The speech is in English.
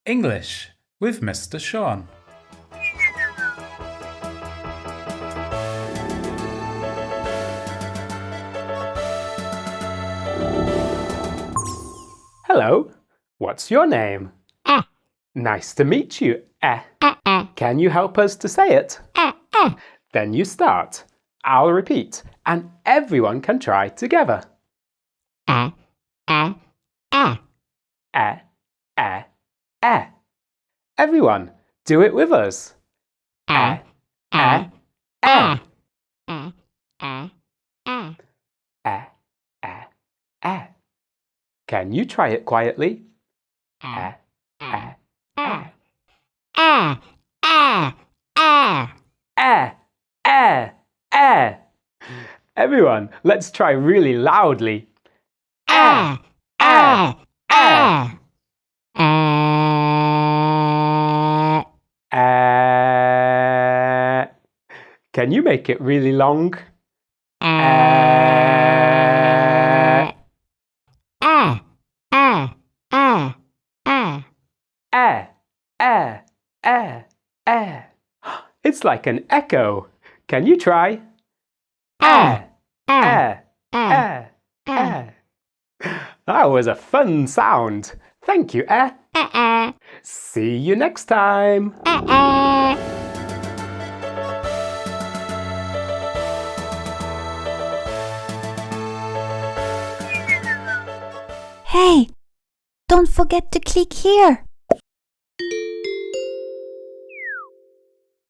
English with Mr. Sean. Hello, what's your name? Nice to meet you. Can you help us to say it? Then you start. I'll repeat, and everyone can try together. Everyone, do it with us. Can you try it quietly? Everyone, let's try really loudly. Can you make it really long? It's like an echo. Can you try? That was a fun sound. Thank you, See you next time. Hey, don't forget to click here.